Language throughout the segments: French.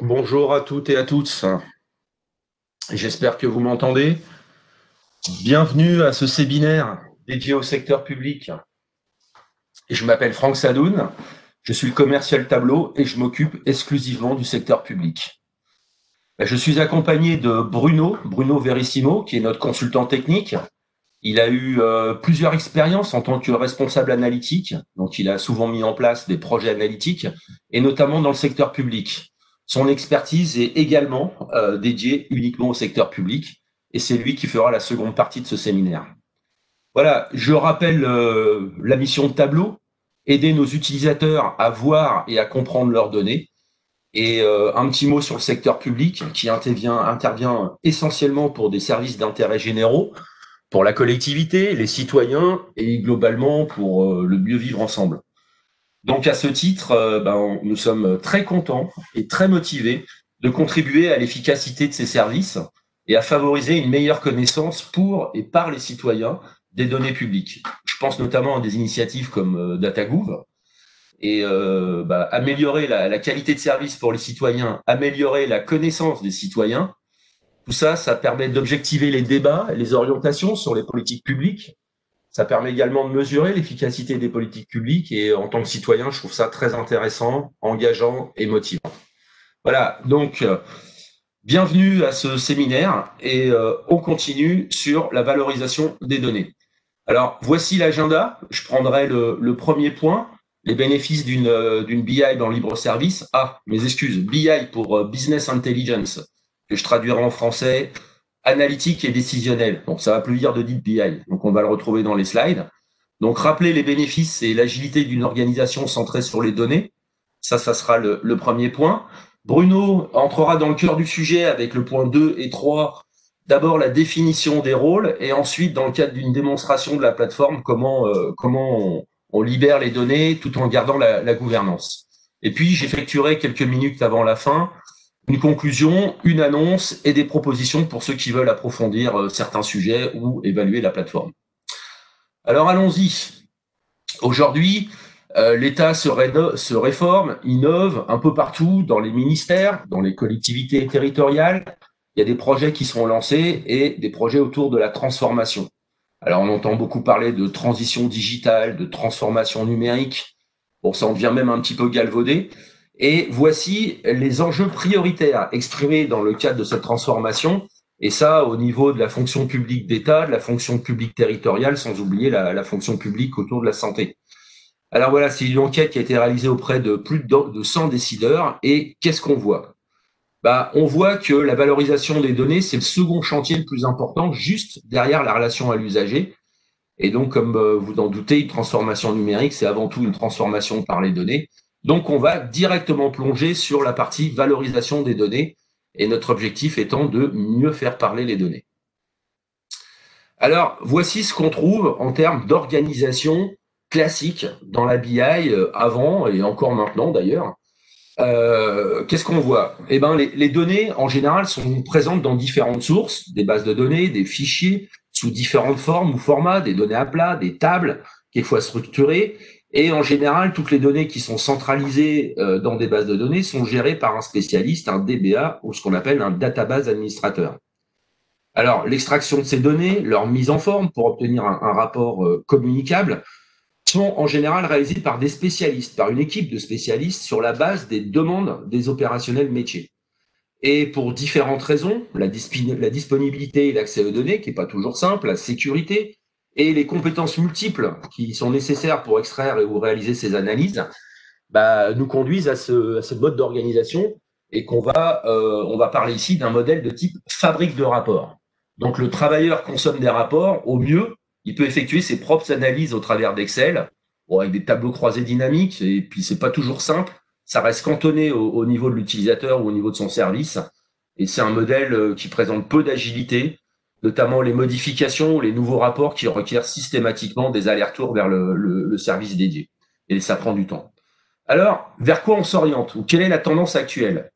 Bonjour à toutes et à tous. J'espère que vous m'entendez. Bienvenue à ce séminaire dédié au secteur public. Et je m'appelle Franck Sadoun. Je suis le commercial tableau et je m'occupe exclusivement du secteur public. Je suis accompagné de Bruno Verissimo, qui est notre consultant technique. Il a eu plusieurs expériences en tant que responsable analytique, donc il a souvent mis en place des projets analytiques, et notamment dans le secteur public. Son expertise est également dédiée uniquement au secteur public, et c'est lui qui fera la seconde partie de ce séminaire. Voilà, je rappelle la mission de Tableau, aider nos utilisateurs à voir et à comprendre leurs données, et un petit mot sur le secteur public qui intervient essentiellement pour des services d'intérêt généraux, pour la collectivité, les citoyens et globalement pour le mieux vivre ensemble. Donc à ce titre, nous sommes très contents et très motivés de contribuer à l'efficacité de ces services et à favoriser une meilleure connaissance pour et par les citoyens des données publiques. Je pense notamment à des initiatives comme DataGouv et améliorer la qualité de service pour les citoyens, améliorer la connaissance des citoyens. Tout ça, ça permet d'objectiver les débats et les orientations sur les politiques publiques. Ça permet également de mesurer l'efficacité des politiques publiques et en tant que citoyen, je trouve ça très intéressant, engageant et motivant. Voilà, donc bienvenue à ce séminaire et on continue sur la valorisation des données. Alors, voici l'agenda. Je prendrai le premier point, les bénéfices d'une BI dans libre service. Ah, mes excuses, BI pour Business Intelligence, que je traduirai en français, analytique et décisionnel. Donc, ça va plus dire de Deep BI. Donc, on va le retrouver dans les slides. Donc, rappeler les bénéfices et l'agilité d'une organisation centrée sur les données. Ça sera le premier point. Bruno entrera dans le cœur du sujet avec le point 2 et 3. D'abord, la définition des rôles et ensuite, dans le cadre d'une démonstration de la plateforme, comment on libère les données tout en gardant la gouvernance. Et puis, j'effectuerai quelques minutes avant la fin une conclusion, une annonce et des propositions pour ceux qui veulent approfondir certains sujets ou évaluer la plateforme. Alors allons-y. Aujourd'hui, l'État se réforme, innove un peu partout dans les ministères, dans les collectivités territoriales. Il y a des projets qui sont lancés et des projets autour de la transformation. Alors on entend beaucoup parler de transition digitale, de transformation numérique. Bon, ça en devient même un petit peu galvaudé. Et voici les enjeux prioritaires exprimés dans le cadre de cette transformation, et ça au niveau de la fonction publique d'État, de la fonction publique territoriale, sans oublier la fonction publique autour de la santé. Alors voilà, c'est une enquête qui a été réalisée auprès de plus de 100 décideurs, et qu'est-ce qu'on voit ? On voit que la valorisation des données, c'est le second chantier le plus important, juste derrière la relation à l'usager. Et donc, comme vous en doutez, une transformation numérique, c'est avant tout une transformation par les données. Donc, on va directement plonger sur la partie valorisation des données et notre objectif étant de mieux faire parler les données. Alors, voici ce qu'on trouve en termes d'organisation classique dans la BI avant et encore maintenant d'ailleurs. Qu'est-ce qu'on voit ? Eh ben, les données, en général, sont présentes dans différentes sources, des bases de données, des fichiers, sous différentes formes ou formats, des données à plat, des tables, quelquefois structurées. Et en général, toutes les données qui sont centralisées dans des bases de données sont gérées par un spécialiste, un DBA, ou ce qu'on appelle un database administrateur. Alors, l'extraction de ces données, leur mise en forme pour obtenir un rapport communicable, sont en général réalisés par des spécialistes, par une équipe de spécialistes sur la base des demandes des opérationnels métiers. Et pour différentes raisons, la disponibilité et l'accès aux données, qui n'est pas toujours simple, la sécurité et les compétences multiples qui sont nécessaires pour extraire ou réaliser ces analyses, nous conduisent à ce mode d'organisation et on va parler ici d'un modèle de type fabrique de rapports. Donc le travailleur consomme des rapports, au mieux, il peut effectuer ses propres analyses au travers d'Excel, avec des tableaux croisés dynamiques, et puis c'est pas toujours simple, ça reste cantonné au niveau de l'utilisateur ou au niveau de son service, et c'est un modèle qui présente peu d'agilité, notamment les modifications ou les nouveaux rapports qui requièrent systématiquement des allers-retours vers le service dédié, et ça prend du temps. Alors, vers quoi on s'oriente, ou quelle est la tendance actuelle ?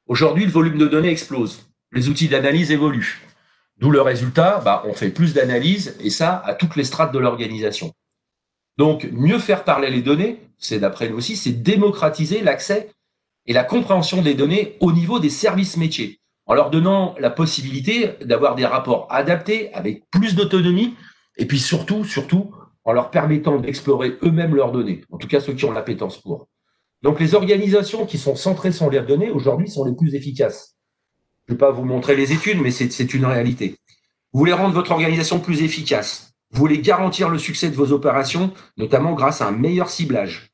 Aujourd'hui, le volume de données explose, les outils d'analyse évoluent. D'où le résultat, on fait plus d'analyses, et ça à toutes les strates de l'organisation. Donc, mieux faire parler les données, c'est d'après nous aussi, c'est démocratiser l'accès et la compréhension des données au niveau des services métiers, en leur donnant la possibilité d'avoir des rapports adaptés avec plus d'autonomie, et puis surtout, en leur permettant d'explorer eux-mêmes leurs données, en tout cas ceux qui ont l'appétence pour. Donc les organisations qui sont centrées sur les données aujourd'hui sont les plus efficaces. Je ne vais pas vous montrer les études, mais c'est une réalité. Vous voulez rendre votre organisation plus efficace. Vous voulez garantir le succès de vos opérations, notamment grâce à un meilleur ciblage.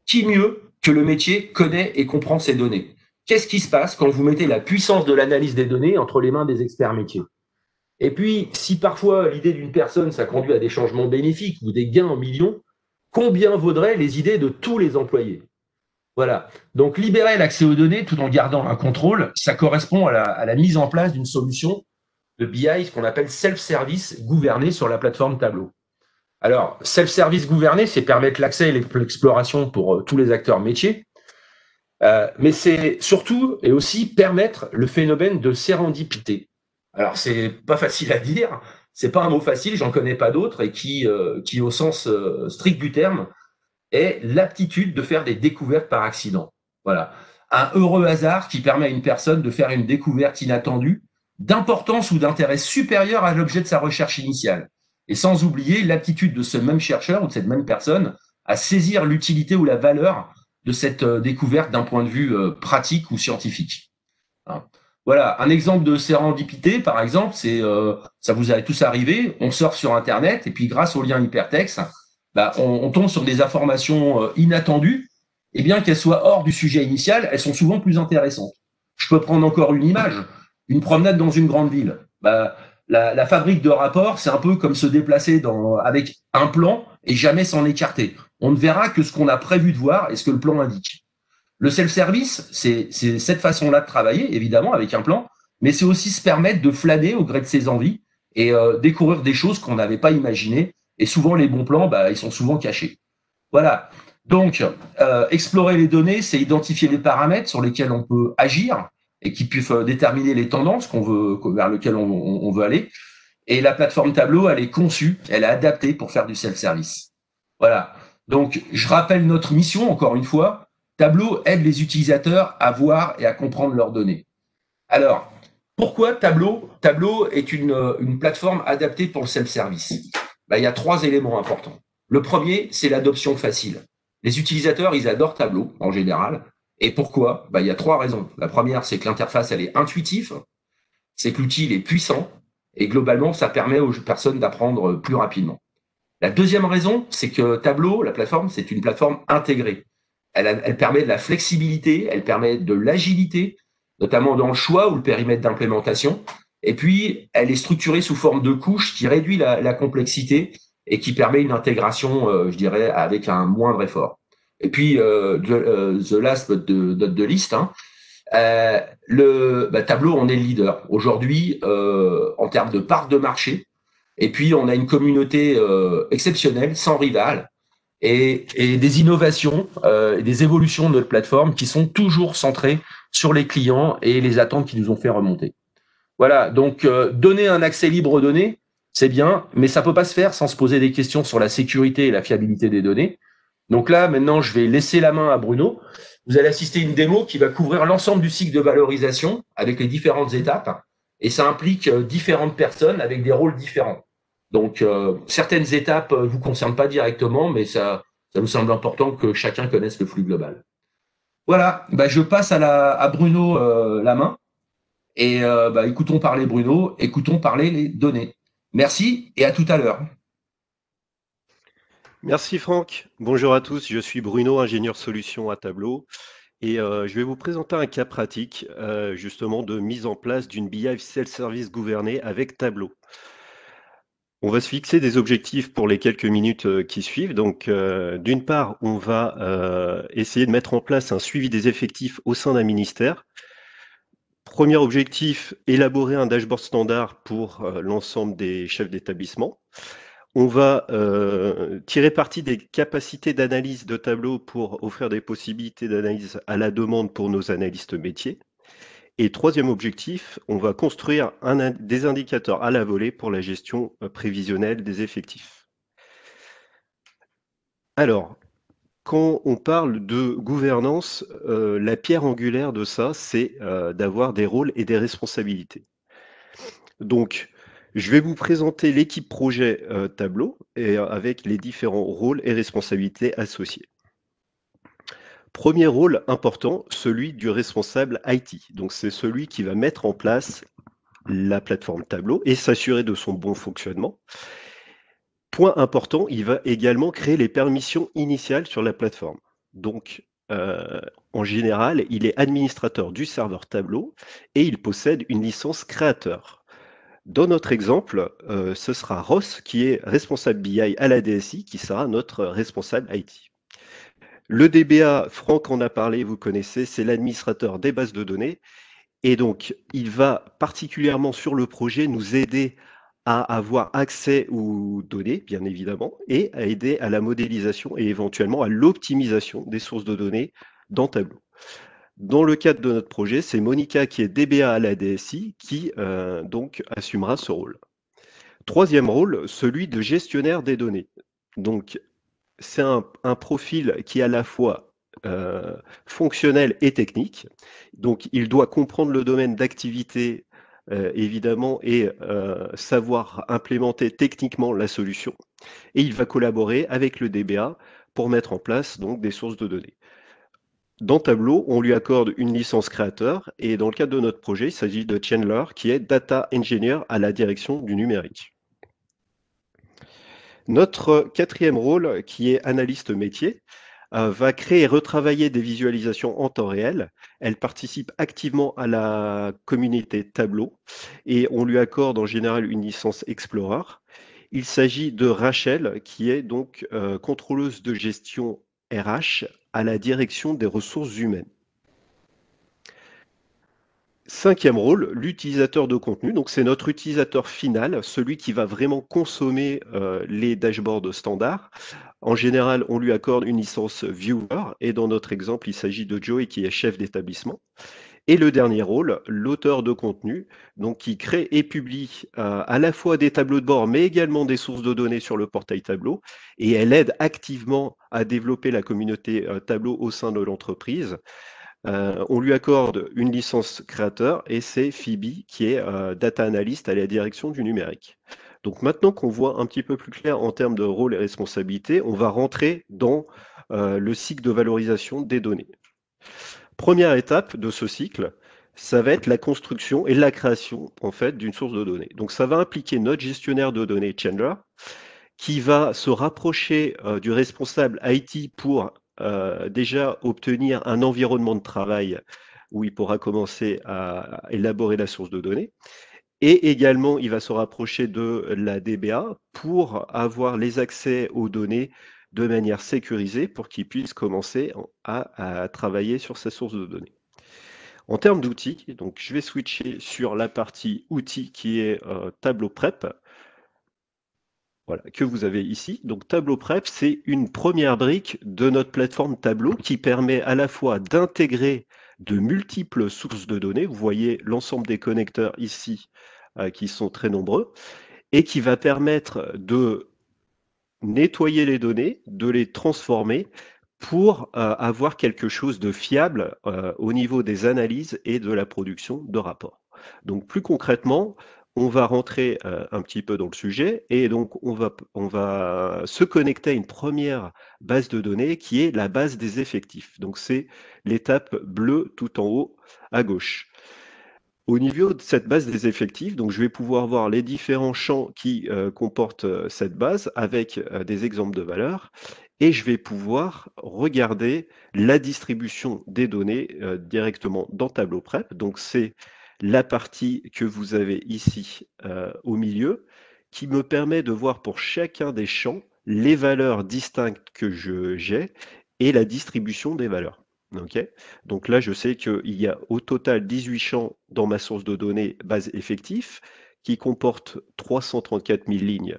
Qui mieux que le métier connaît et comprend ces données? Qu'est-ce qui se passe quand vous mettez la puissance de l'analyse des données entre les mains des experts métiers? Et puis, si parfois l'idée d'une personne, ça conduit à des changements bénéfiques ou des gains en millions, combien vaudraient les idées de tous les employés? Voilà. Donc, libérer l'accès aux données tout en gardant un contrôle, ça correspond à la mise en place d'une solution de BI, ce qu'on appelle self-service gouverné sur la plateforme Tableau. Alors, self-service gouverné, c'est permettre l'accès et l'exploration pour tous les acteurs métiers, mais c'est surtout et aussi permettre le phénomène de sérendipité. Alors, c'est pas facile à dire, c'est pas un mot facile, j'en connais pas d'autres, et qui au sens strict du terme, est l'aptitude de faire des découvertes par accident. Voilà. Un heureux hasard qui permet à une personne de faire une découverte inattendue, d'importance ou d'intérêt supérieur à l'objet de sa recherche initiale. Et sans oublier l'aptitude de ce même chercheur ou de cette même personne à saisir l'utilité ou la valeur de cette découverte d'un point de vue pratique ou scientifique. Hein. Voilà, un exemple de sérendipité, par exemple, c'est ça vous est tous arrivé, on sort sur Internet et puis grâce au lien hypertexte, on tombe sur des informations inattendues, et bien qu'elles soient hors du sujet initial, elles sont souvent plus intéressantes. Je peux prendre encore une image, une promenade dans une grande ville. La fabrique de rapports, c'est un peu comme se déplacer avec un plan et jamais s'en écarter. On ne verra que ce qu'on a prévu de voir et ce que le plan indique. Le self-service, c'est cette façon-là de travailler, évidemment, avec un plan, mais c'est aussi se permettre de flâner au gré de ses envies et découvrir des choses qu'on n'avait pas imaginées. Et souvent, les bons plans, ils sont souvent cachés. Voilà. Donc, explorer les données, c'est identifier les paramètres sur lesquels on peut agir et qui peuvent déterminer les tendances vers lesquelles on veut aller. Et la plateforme Tableau, elle est conçue, elle est adaptée pour faire du self-service. Voilà. Donc, je rappelle notre mission, encore une fois. Tableau aide les utilisateurs à voir et à comprendre leurs données. Alors, pourquoi Tableau? Tableau est une plateforme adaptée pour le self-service. Il y a 3 éléments importants. Le premier, c'est l'adoption facile. Les utilisateurs, ils adorent Tableau, en général. Et pourquoi? Il y a 3 raisons. La première, c'est que l'interface, elle est intuitive. C'est que l'outil, il est puissant. Et globalement, ça permet aux personnes d'apprendre plus rapidement. La deuxième raison, c'est que Tableau, la plateforme, c'est une plateforme intégrée. Elle permet de la flexibilité, elle permet de l'agilité, notamment dans le choix ou le périmètre d'implémentation. Et puis, elle est structurée sous forme de couches qui réduit la complexité et qui permet une intégration, je dirais, avec un moindre effort. Et puis, the last but not the least, Tableau, on est le leader. Aujourd'hui, en termes de part de marché, et puis on a une communauté exceptionnelle, sans rival, et des innovations et des évolutions de notre plateforme qui sont toujours centrées sur les clients et les attentes qui nous ont fait remonter. Voilà, donc donner un accès libre aux données, c'est bien, mais ça ne peut pas se faire sans se poser des questions sur la sécurité et la fiabilité des données. Donc là, maintenant, je vais laisser la main à Bruno. Vous allez assister à une démo qui va couvrir l'ensemble du cycle de valorisation avec les différentes étapes, et ça implique différentes personnes avec des rôles différents. Donc, certaines étapes ne vous concernent pas directement, mais ça nous semble important que chacun connaisse le flux global. Voilà, je passe à Bruno la main. Et écoutons parler Bruno, écoutons parler les données. Merci et à tout à l'heure. Merci Franck. Bonjour à tous, je suis Bruno, ingénieur solution à Tableau. Et je vais vous présenter un cas pratique justement de mise en place d'une BI self-service gouvernée avec Tableau. On va se fixer des objectifs pour les quelques minutes qui suivent. Donc, d'une part, on va essayer de mettre en place un suivi des effectifs au sein d'un ministère. Premier objectif, élaborer un dashboard standard pour l'ensemble des chefs d'établissement. On va tirer parti des capacités d'analyse de Tableau pour offrir des possibilités d'analyse à la demande pour nos analystes métiers. Et troisième objectif, on va construire des indicateurs à la volée pour la gestion prévisionnelle des effectifs. Alors, quand on parle de gouvernance, la pierre angulaire de ça, c'est d'avoir des rôles et des responsabilités. Donc, je vais vous présenter l'équipe projet Tableau et avec les différents rôles et responsabilités associés. Premier rôle important, celui du responsable IT. Donc, c'est celui qui va mettre en place la plateforme Tableau et s'assurer de son bon fonctionnement. Point important, il va également créer les permissions initiales sur la plateforme. Donc, en général, il est administrateur du serveur Tableau et il possède une licence créateur. Dans notre exemple, ce sera Ross qui est responsable BI à la DSI, qui sera notre responsable IT. Le DBA, Franck en a parlé, vous connaissez, c'est l'administrateur des bases de données. Et donc, il va particulièrement sur le projet nous aider à avoir accès aux données, bien évidemment, et à aider à la modélisation et éventuellement à l'optimisation des sources de données dans Tableau. Dans le cadre de notre projet, c'est Monica qui est DBA à la DSI qui donc assumera ce rôle. Troisième rôle, celui de gestionnaire des données. Donc, c'est un profil qui est à la fois fonctionnel et technique. Donc, il doit comprendre le domaine d'activité, évidemment, et savoir implémenter techniquement la solution. Et il va collaborer avec le DBA pour mettre en place donc, des sources de données. Dans Tableau, on lui accorde une licence créateur et dans le cadre de notre projet, il s'agit de Chandler qui est Data Engineer à la direction du numérique. Notre quatrième rôle, qui est analyste métier, va créer et retravailler des visualisations en temps réel. Elle participe activement à la communauté Tableau et on lui accorde en général une licence Explorer. Il s'agit de Rachel, qui est donc contrôleuse de gestion RH à la direction des ressources humaines. Cinquième rôle, l'utilisateur de contenu. Donc, c'est notre utilisateur final, celui qui va vraiment consommer les dashboards standards. En général, on lui accorde une licence Viewer et dans notre exemple, il s'agit de Joey qui est chef d'établissement. Et le dernier rôle, l'auteur de contenu, donc qui crée et publie à la fois des tableaux de bord, mais également des sources de données sur le portail Tableau. Et elle aide activement à développer la communauté Tableau au sein de l'entreprise. On lui accorde une licence créateur et c'est Phoebe qui est data analyst à la direction du numérique. Donc maintenant qu'on voit un petit peu plus clair en termes de rôle et responsabilité, on va rentrer dans le cycle de valorisation des données. Première étape de ce cycle, ça va être la construction et la création en fait d'une source de données. Donc ça va impliquer notre gestionnaire de données Chandler qui va se rapprocher du responsable IT pour déjà obtenir un environnement de travail où il pourra commencer à élaborer la source de données. Et également, il va se rapprocher de la DBA pour avoir les accès aux données de manière sécurisée pour qu'il puisse commencer à travailler sur sa source de données. En termes d'outils, donc je vais switcher sur la partie outils qui est Tableau Prep. Voilà, que vous avez ici. Donc Tableau Prep, c'est une première brique de notre plateforme Tableau qui permet à la fois d'intégrer de multiples sources de données. Vous voyez l'ensemble des connecteurs ici qui sont très nombreux et qui va permettre de nettoyer les données, de les transformer pour avoir quelque chose de fiable au niveau des analyses et de la production de rapports. Donc plus concrètement, on va rentrer un petit peu dans le sujet et donc on va se connecter à une première base de données qui est la base des effectifs. Donc c'est l'étape bleue tout en haut à gauche. Au niveau de cette base des effectifs, donc je vais pouvoir voir les différents champs qui comportent cette base avec des exemples de valeurs et je vais pouvoir regarder la distribution des données directement dans Tableau Prep. Donc c'est la partie que vous avez ici au milieu qui me permet de voir pour chacun des champs les valeurs distinctes que j'ai et la distribution des valeurs. Okay. Donc là, je sais qu'il y a au total 18 champs dans ma source de données base effectif qui comporte 334 000 lignes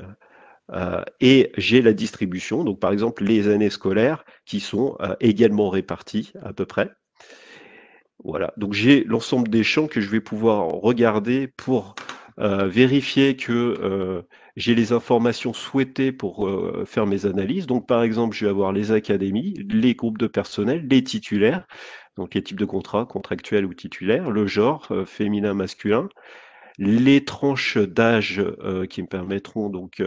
et j'ai la distribution, donc par exemple les années scolaires qui sont également réparties à peu près. Voilà, donc j'ai l'ensemble des champs que je vais pouvoir regarder pour vérifier que j'ai les informations souhaitées pour faire mes analyses. Donc, par exemple, je vais avoir les académies, les groupes de personnel, les titulaires, donc les types de contrats, contractuels ou titulaires, le genre, féminin, masculin, les tranches d'âge qui me permettront donc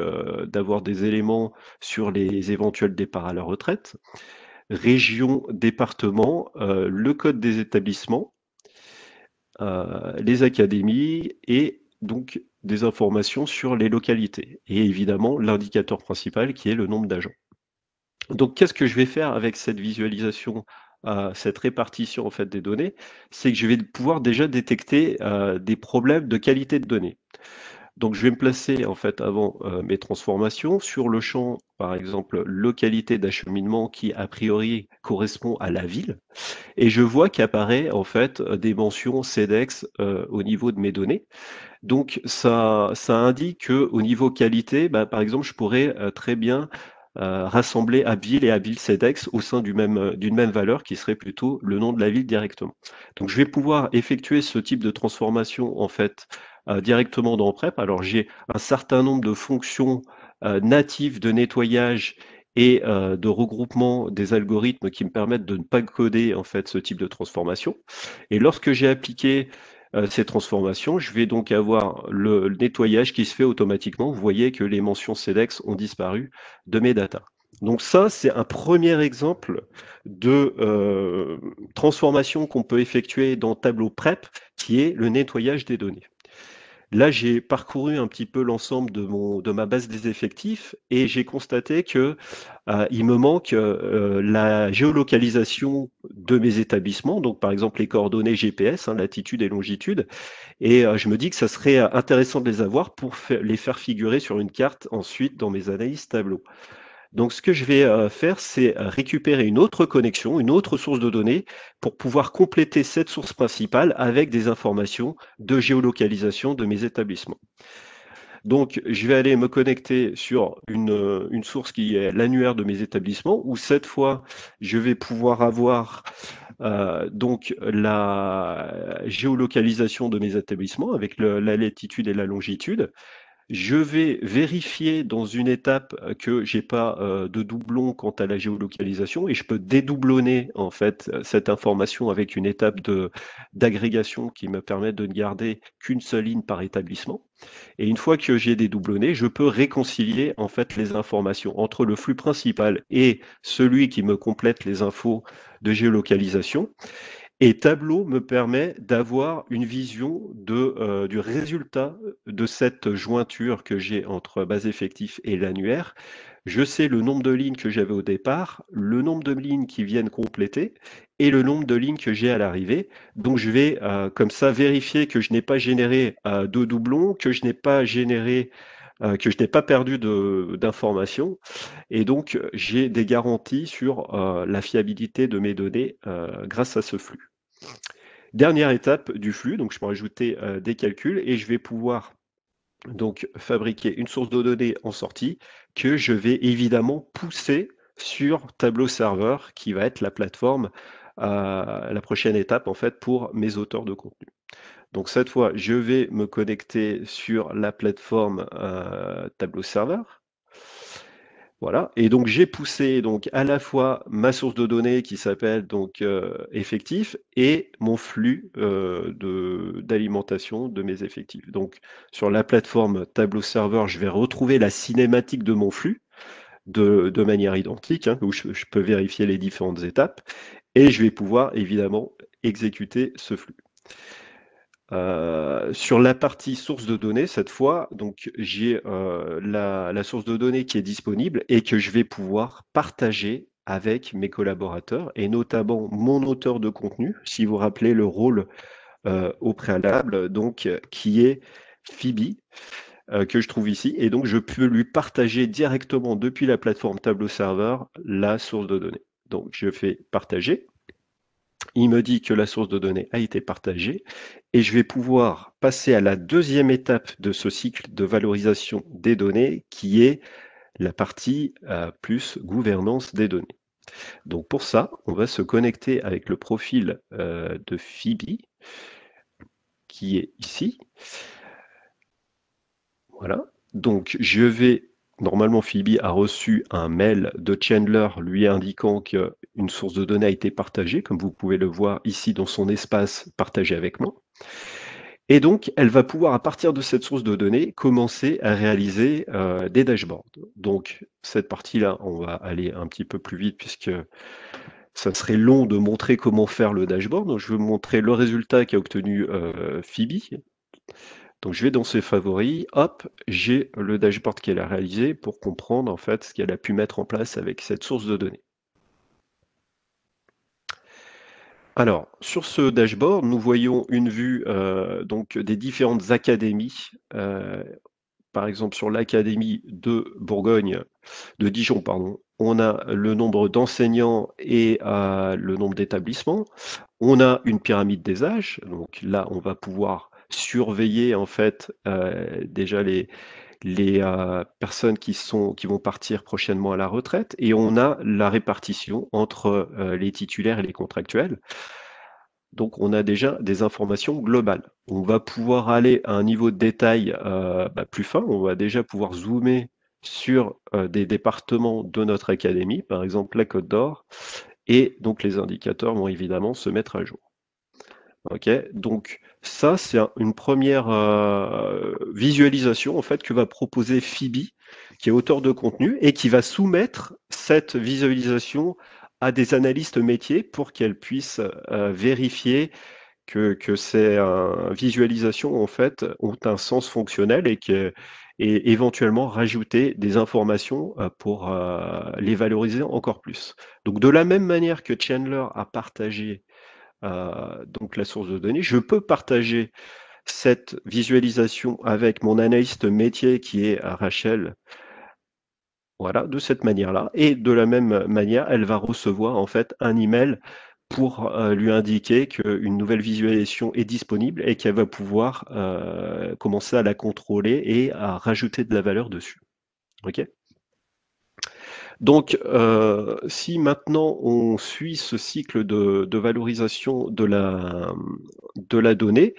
d'avoir des éléments sur les éventuels départs à la retraite, région, département, le code des établissements, les académies et donc des informations sur les localités et évidemment l'indicateur principal qui est le nombre d'agents. Donc qu'est-ce que je vais faire avec cette visualisation, cette répartition en fait des données? C'est que je vais pouvoir déjà détecter, des problèmes de qualité de données. Donc je vais me placer en fait avant, mes transformations sur le champ, par exemple, localité d'acheminement qui a priori correspond à la ville et je vois qu'apparaît en fait, des mentions CEDEX, au niveau de mes données. Donc ça indique qu'au niveau qualité, bah, par exemple, je pourrais, très bien, rassembler Abbeville et Abbeville CEDEX au sein d'une même valeur qui serait plutôt le nom de la ville directement. Donc je vais pouvoir effectuer ce type de transformation en fait, directement dans PREP. Alors j'ai un certain nombre de fonctions, natives de nettoyage et de regroupement des algorithmes qui me permettent de ne pas coder en fait ce type de transformation. Et lorsque j'ai appliqué ces transformations, je vais donc avoir le nettoyage qui se fait automatiquement. Vous voyez que les mentions CEDEX ont disparu de mes datas. Donc ça, c'est un premier exemple de transformation qu'on peut effectuer dans Tableau PREP, qui est le nettoyage des données. Là, j'ai parcouru un petit peu l'ensemble de ma base des effectifs et j'ai constaté que il me manque la géolocalisation de mes établissements, donc par exemple les coordonnées GPS, hein, latitude et longitude, et je me dis que ça serait intéressant de les avoir pour les faire figurer sur une carte ensuite dans mes analyses tableau. Donc ce que je vais faire, c'est récupérer une autre connexion, une autre source de données pour pouvoir compléter cette source principale avec des informations de géolocalisation de mes établissements. Donc je vais aller me connecter sur une source qui est l'annuaire de mes établissements où cette fois, je vais pouvoir avoir donc la géolocalisation de mes établissements avec la latitude et la longitude. Je vais vérifier dans une étape que j'ai pas de doublon quant à la géolocalisation et je peux dédoublonner en fait cette information avec une étape d'agrégation qui me permet de ne garder qu'une seule ligne par établissement. Et une fois que j'ai dédoublonné, je peux réconcilier en fait les informations entre le flux principal et celui qui me complète les infos de géolocalisation. Et Tableau me permet d'avoir une vision du résultat de cette jointure que j'ai entre base effectif et l'annuaire. Je sais le nombre de lignes que j'avais au départ, le nombre de lignes qui viennent compléter et le nombre de lignes que j'ai à l'arrivée. Donc je vais comme ça vérifier que je n'ai pas généré de doublons, que je n'ai pas généré, que je n'ai pas perdu d'informations. Et donc j'ai des garanties sur la fiabilité de mes données grâce à ce flux. Dernière étape du flux, donc je peux rajouter des calculs et je vais pouvoir donc fabriquer une source de données en sortie que je vais évidemment pousser sur Tableau Serveur qui va être la plateforme, la prochaine étape en fait pour mes auteurs de contenu. Donc cette fois, je vais me connecter sur la plateforme Tableau Serveur. Voilà, et donc j'ai poussé donc à la fois ma source de données qui s'appelle donc effectif et mon flux d'alimentation de mes effectifs. Donc sur la plateforme Tableau Serveur, je vais retrouver la cinématique de mon flux de manière identique, hein, où je peux vérifier les différentes étapes et je vais pouvoir évidemment exécuter ce flux. Sur la partie source de données, cette fois, donc j'ai la source de données qui est disponible et que je vais pouvoir partager avec mes collaborateurs et notamment mon auteur de contenu, si vous vous rappelez le rôle au préalable, donc qui est Phoebe, que je trouve ici. Et donc je peux lui partager directement depuis la plateforme Tableau Serveur la source de données. Donc je fais partager. Il me dit que la source de données a été partagée et je vais pouvoir passer à la deuxième étape de ce cycle de valorisation des données qui est la partie plus gouvernance des données. Donc pour ça, on va se connecter avec le profil de Phoebe qui est ici. Voilà. Donc, normalement, Phoebe a reçu un mail de Chandler lui indiquant qu'une source de données a été partagée, comme vous pouvez le voir ici dans son espace partagé avec moi. Et donc, elle va pouvoir, à partir de cette source de données, commencer à réaliser des dashboards. Donc, cette partie-là, on va aller un petit peu plus vite puisque ça serait long de montrer comment faire le dashboard. Donc, je vais vous montrer le résultat qu'a obtenu Phoebe. Donc, je vais dans ses favoris, hop, j'ai le dashboard qu'elle a réalisé pour comprendre en fait ce qu'elle a pu mettre en place avec cette source de données. Alors, sur ce dashboard, nous voyons une vue donc des différentes académies. Par exemple, sur l'académie de Dijon, pardon, on a le nombre d'enseignants et le nombre d'établissements. On a une pyramide des âges. Donc là, on va pouvoir surveiller en fait déjà les personnes qui vont partir prochainement à la retraite, et on a la répartition entre les titulaires et les contractuels. Donc on a déjà des informations globales. On va pouvoir aller à un niveau de détail plus fin. On va déjà pouvoir zoomer sur des départements de notre académie, par exemple la Côte d'Or, et donc les indicateurs vont évidemment se mettre à jour. Ok, donc ça c'est une première visualisation en fait que va proposer Phoebe, qui est auteur de contenu et qui va soumettre cette visualisation à des analystes métiers pour qu'elles puissent vérifier que ces visualisations en fait ont un sens fonctionnel et éventuellement rajouter des informations pour les valoriser encore plus. Donc de la même manière que Chandler a partagé donc la source de données, je peux partager cette visualisation avec mon analyste métier qui est Rachel. Voilà, de cette manière-là. Et de la même manière, elle va recevoir en fait un email pour lui indiquer qu'une nouvelle visualisation est disponible et qu'elle va pouvoir commencer à la contrôler et à rajouter de la valeur dessus. Ok. Donc, si maintenant on suit ce cycle de valorisation de la donnée,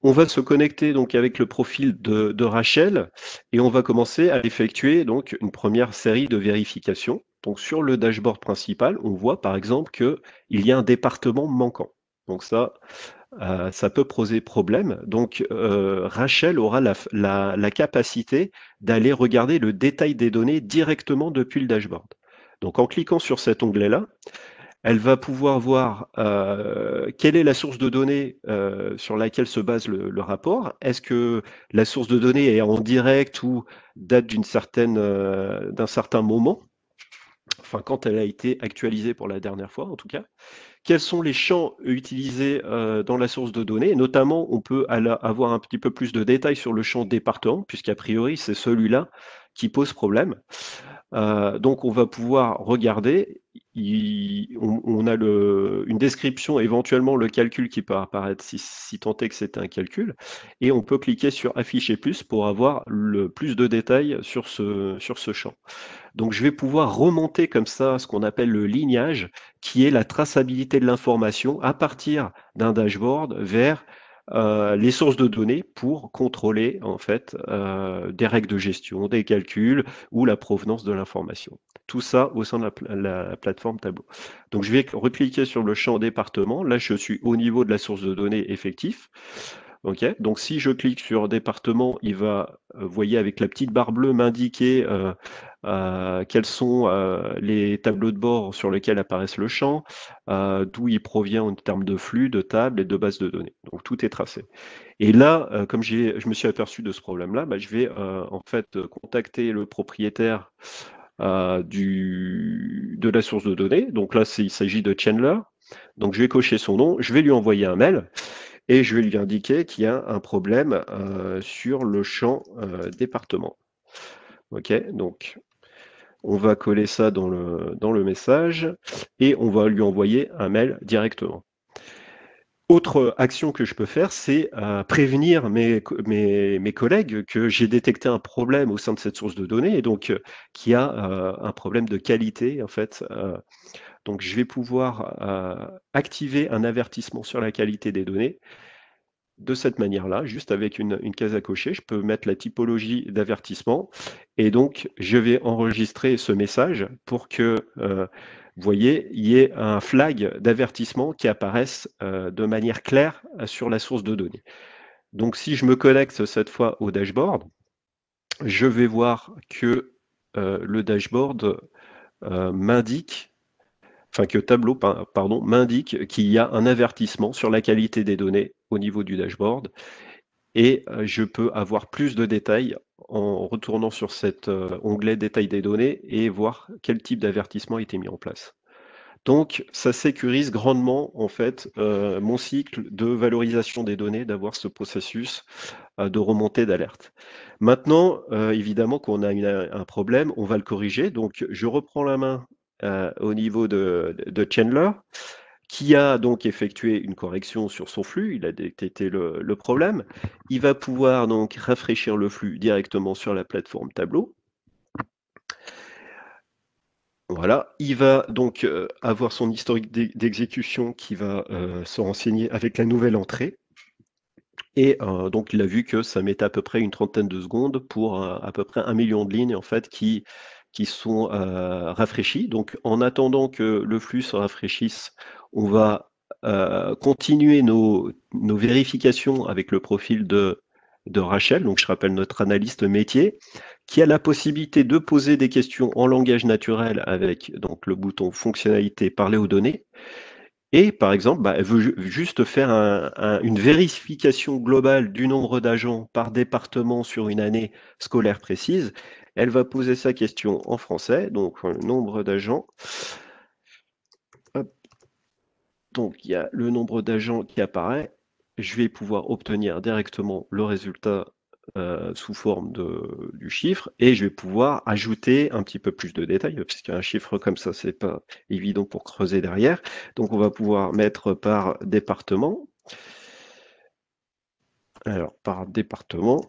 on va se connecter donc avec le profil de Rachel et on va commencer à effectuer donc une première série de vérifications. Donc sur le dashboard principal, on voit par exemple qu'il y a un département manquant. Donc ça peut poser problème. Donc Rachel aura la capacité d'aller regarder le détail des données directement depuis le dashboard. Donc en cliquant sur cet onglet-là, elle va pouvoir voir quelle est la source de données sur laquelle se base le rapport. Est-ce que la source de données est en direct ou date d'un certain moment, enfin quand elle a été actualisée pour la dernière fois en tout cas. Quels sont les champs utilisés dans la source de données? Notamment, on peut avoir un petit peu plus de détails sur le champ département, puisqu'a priori, c'est celui-là qui pose problème. Donc, on va pouvoir regarder. On a une description, éventuellement le calcul qui peut apparaître si tant est que c'est un calcul. Et on peut cliquer sur Afficher plus pour avoir le plus de détails sur ce champ. Donc je vais pouvoir remonter comme ça ce qu'on appelle le lignage, qui est la traçabilité de l'information à partir d'un dashboard vers les sources de données pour contrôler en fait des règles de gestion, des calculs ou la provenance de l'information. Tout ça au sein de la plateforme Tableau. Donc je vais recliquer sur le champ département. Là, je suis au niveau de la source de données effectif. Ok, donc si je clique sur département, il va, vous voyez, avec la petite barre bleue, m'indiquer quels sont les tableaux de bord sur lesquels apparaissent le champ, d'où il provient en termes de flux, de tables et de bases de données. Donc tout est tracé. Et là, comme je me suis aperçu de ce problème-là, je vais en fait contacter le propriétaire de la source de données. Donc là, il s'agit de Chandler. Donc je vais cocher son nom, je vais lui envoyer un mail. Et je vais lui indiquer qu'il y a un problème sur le champ département. Ok, donc on va coller ça dans le message et on va lui envoyer un mail directement. Autre action que je peux faire, c'est prévenir mes collègues que j'ai détecté un problème au sein de cette source de données et donc qu'il y a un problème de qualité en fait. Donc je vais pouvoir activer un avertissement sur la qualité des données. de cette manière-là, juste avec une case à cocher. Je peux mettre la typologie d'avertissement et donc je vais enregistrer ce message pour que, vous voyez, il y ait un flag d'avertissement qui apparaisse de manière claire sur la source de données. Donc si je me connecte cette fois au dashboard, je vais voir que le dashboard m'indique, enfin que Tableau, pardon, m'indique qu'il y a un avertissement sur la qualité des données au niveau du dashboard et je peux avoir plus de détails en retournant sur cet onglet détail des données et voir quel type d'avertissement a été mis en place. Donc ça sécurise grandement en fait mon cycle de valorisation des données, d'avoir ce processus de remontée d'alerte. Maintenant, évidemment qu'on a un problème, on va le corriger. Donc je reprends la main au niveau de Chandler, qui a donc effectué une correction sur son flux, il a détecté le problème. Il va pouvoir donc rafraîchir le flux directement sur la plateforme Tableau. Voilà, il va donc avoir son historique d'exécution qui va se renseigner avec la nouvelle entrée. Et donc il a vu que ça mettait à peu près une trentaine de secondes pour à peu près 1 million de lignes en fait qui sont rafraîchies. Donc en attendant que le flux se rafraîchisse, on va continuer nos vérifications avec le profil de Rachel, donc je rappelle notre analyste métier, qui a la possibilité de poser des questions en langage naturel avec donc le bouton fonctionnalité parler aux données. Et par exemple, elle veut juste faire une vérification globale du nombre d'agents par département sur une année scolaire précise. Elle va poser sa question en français, donc le nombre d'agents. Donc il y a le nombre d'agents qui apparaît. Je vais pouvoir obtenir directement le résultat sous forme du chiffre et je vais pouvoir ajouter un petit peu plus de détails parce qu'un chiffre comme ça, c'est pas évident pour creuser derrière. Donc on va pouvoir mettre par département. Alors par département.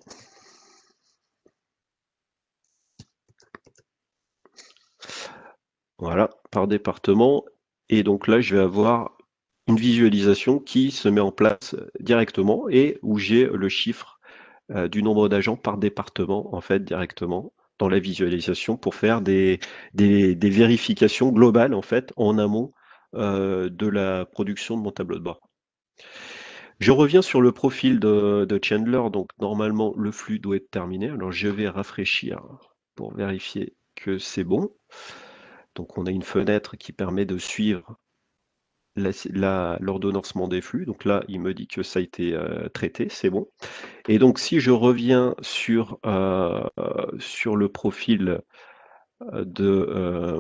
Voilà, par département. Et donc là, je vais avoir une visualisation qui se met en place directement et où j'ai le chiffre du nombre d'agents par département, en fait, directement dans la visualisation pour faire des vérifications globales, en fait, en amont de la production de mon tableau de bord. Je reviens sur le profil de Chandler, donc normalement, le flux doit être terminé. Alors, je vais rafraîchir pour vérifier que c'est bon. Donc, on a une fenêtre qui permet de suivre l'ordonnancement des flux. Donc là, il me dit que ça a été traité, c'est bon. Et donc, si je reviens sur le profil de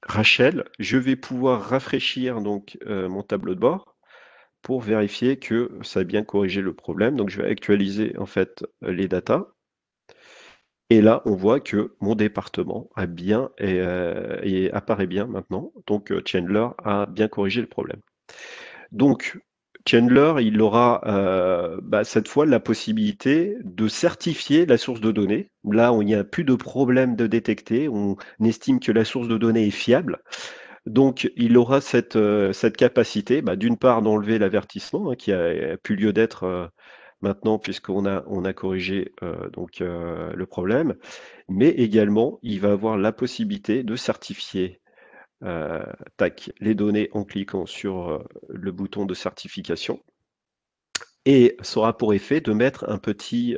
Rachel, je vais pouvoir rafraîchir donc mon tableau de bord pour vérifier que ça a bien corrigé le problème. Donc, je vais actualiser en fait les datas. Et là, on voit que mon département a bien et apparaît bien maintenant. Donc, Chandler a bien corrigé le problème. Donc, Chandler, il aura cette fois la possibilité de certifier la source de données. Là, il n'y a plus de problème de détecter. On estime que la source de données est fiable. Donc, il aura cette capacité, d'une part, d'enlever l'avertissement qui a plus lieu d'être maintenant, puisqu'on a corrigé le problème, mais également, il va avoir la possibilité de certifier les données en cliquant sur le bouton de certification. Et ça aura pour effet de mettre un petit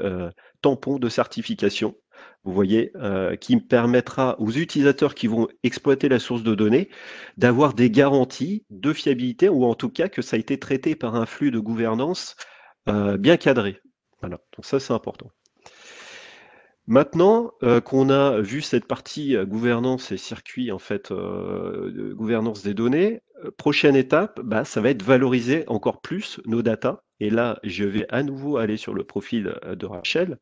tampon de certification, vous voyez, qui permettra aux utilisateurs qui vont exploiter la source de données d'avoir des garanties de fiabilité ou en tout cas que ça a été traité par un flux de gouvernance bien cadré. Voilà, donc ça c'est important. Maintenant qu'on a vu cette partie gouvernance et circuit, en fait, de gouvernance des données, prochaine étape, ça va être valoriser encore plus nos datas. Et là, je vais à nouveau aller sur le profil de Rachel.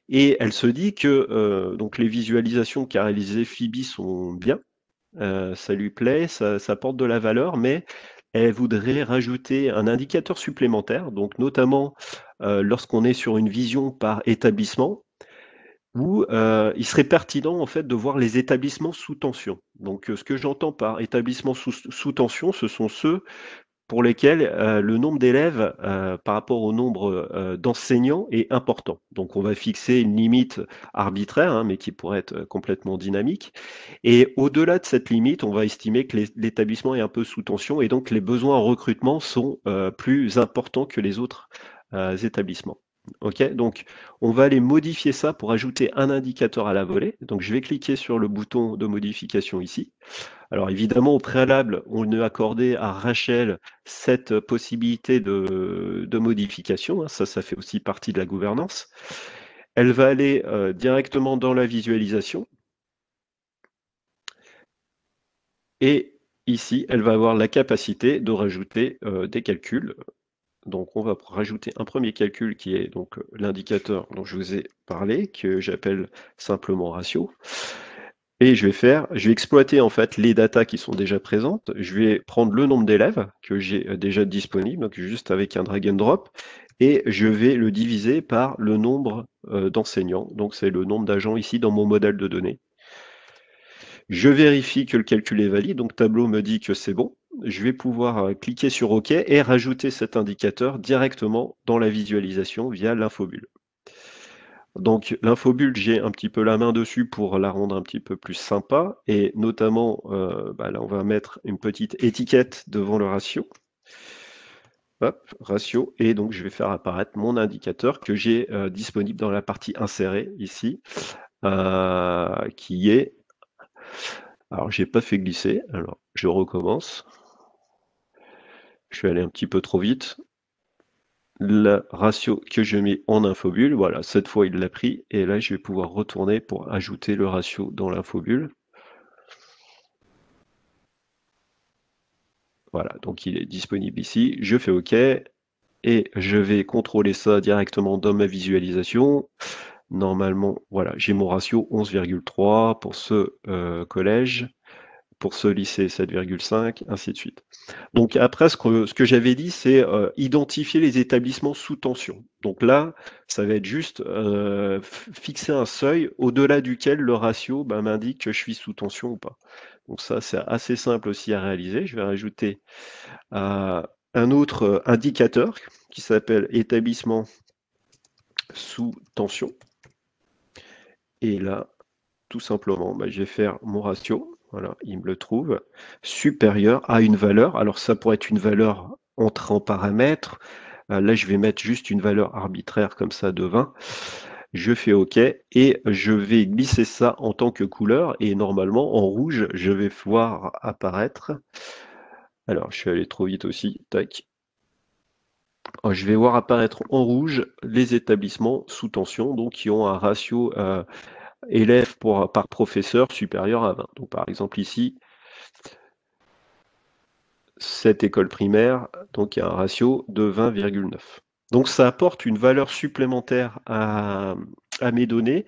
Et elle se dit que donc les visualisations qu'a réalisées Phoebe sont bien, ça lui plaît, ça apporte de la valeur, mais elle voudrait rajouter un indicateur supplémentaire, donc notamment lorsqu'on est sur une vision par établissement, où il serait pertinent en fait de voir les établissements sous tension. Donc ce que j'entends par établissements sous tension, ce sont ceux pour lesquels le nombre d'élèves par rapport au nombre d'enseignants est important. Donc on va fixer une limite arbitraire, hein, mais qui pourrait être complètement dynamique. Et au-delà de cette limite, on va estimer que l'établissement est un peu sous tension et donc les besoins en recrutement sont plus importants que les autres établissements. Ok, donc on va aller modifier ça pour ajouter un indicateur à la volée. Donc je vais cliquer sur le bouton de modification ici. Alors évidemment, au préalable, on a accordé à Rachel cette possibilité de modification. Hein, ça fait aussi partie de la gouvernance. Elle va aller directement dans la visualisation. Et ici, elle va avoir la capacité de rajouter des calculs. Donc on va rajouter un premier calcul qui est donc l'indicateur dont je vous ai parlé, que j'appelle simplement ratio. Et je vais exploiter en fait les datas qui sont déjà présentes. Je vais prendre le nombre d'élèves que j'ai déjà disponible, donc juste avec un drag and drop, et je vais le diviser par le nombre d'enseignants. Donc c'est le nombre d'agents ici dans mon modèle de données. Je vérifie que le calcul est valide, donc Tableau me dit que c'est bon. Je vais pouvoir cliquer sur OK et rajouter cet indicateur directement dans la visualisation via l'infobulle. Donc l'infobulle, j'ai un petit peu la main dessus pour la rendre un petit peu plus sympa, et notamment, là on va mettre une petite étiquette devant le ratio. Hop, ratio, et donc je vais faire apparaître mon indicateur que j'ai disponible dans la partie insérée ici, qui est... Alors j'ai pas fait glisser, alors je recommence. Je suis allé un petit peu trop vite. Le ratio que je mets en infobulle, voilà, cette fois il l'a pris, et là je vais pouvoir retourner pour ajouter le ratio dans l'infobulle. Voilà, donc il est disponible ici, je fais OK, et je vais contrôler ça directement dans ma visualisation. Normalement, voilà, j'ai mon ratio 11,3 pour ce collège, pour ce lycée 7,5, ainsi de suite. Donc après, ce que j'avais dit, c'est identifier les établissements sous tension. Donc là, ça va être juste fixer un seuil au-delà duquel le ratio m'indique que je suis sous tension ou pas. Donc ça, c'est assez simple aussi à réaliser. Je vais rajouter un autre indicateur qui s'appelle établissement sous tension. Et là, tout simplement, je vais faire mon ratio. Voilà, il me le trouve supérieur à une valeur. Alors ça pourrait être une valeur entrée en paramètres. Là, je vais mettre juste une valeur arbitraire comme ça de 20. Je fais OK et je vais glisser ça en tant que couleur. Et normalement, en rouge, je vais voir apparaître. Alors, je suis allé trop vite aussi. Tac. Je vais voir apparaître en rouge les établissements sous tension, donc qui ont un ratio élèves par professeur supérieur à 20. Donc par exemple ici, cette école primaire, donc il y a un ratio de 20,9. Donc ça apporte une valeur supplémentaire à mes données.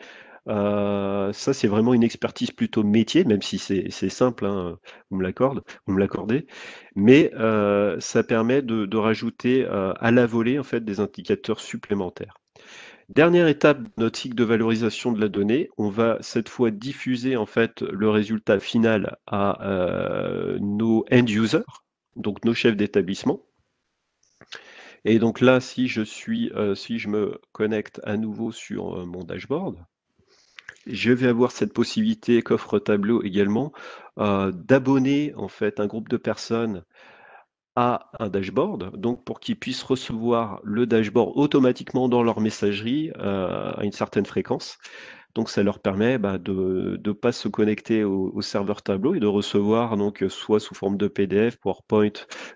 Ça, c'est vraiment une expertise plutôt métier, même si c'est simple, hein, vous me l'accordez. Mais ça permet de rajouter à la volée en fait, des indicateurs supplémentaires. Dernière étape de notre cycle de valorisation de la donnée, on va cette fois diffuser en fait le résultat final à nos end users, donc nos chefs d'établissement. Et donc là, si je me connecte à nouveau sur mon dashboard, je vais avoir cette possibilité qu'offre Tableau également d'abonner en fait un groupe de personnes à un dashboard, donc pour qu'ils puissent recevoir le dashboard automatiquement dans leur messagerie à une certaine fréquence. Donc ça leur permet de ne pas se connecter au serveur Tableau et de recevoir donc soit sous forme de PDF, PowerPoint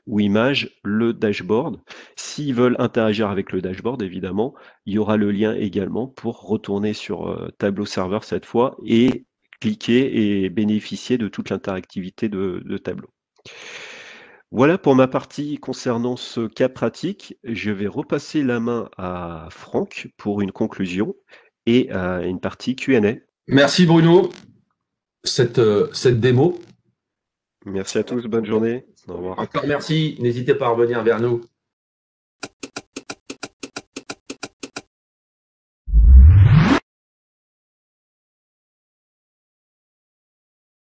ou image le dashboard. S'ils veulent interagir avec le dashboard, évidemment, il y aura le lien également pour retourner sur Tableau serveur cette fois et cliquer et bénéficier de toute l'interactivité de Tableau. Voilà pour ma partie concernant ce cas pratique. Je vais repasser la main à Franck pour une conclusion et une partie Q&A. Merci Bruno, cette démo. Merci à tous, bonne journée. Au revoir. Encore merci, n'hésitez pas à revenir vers nous.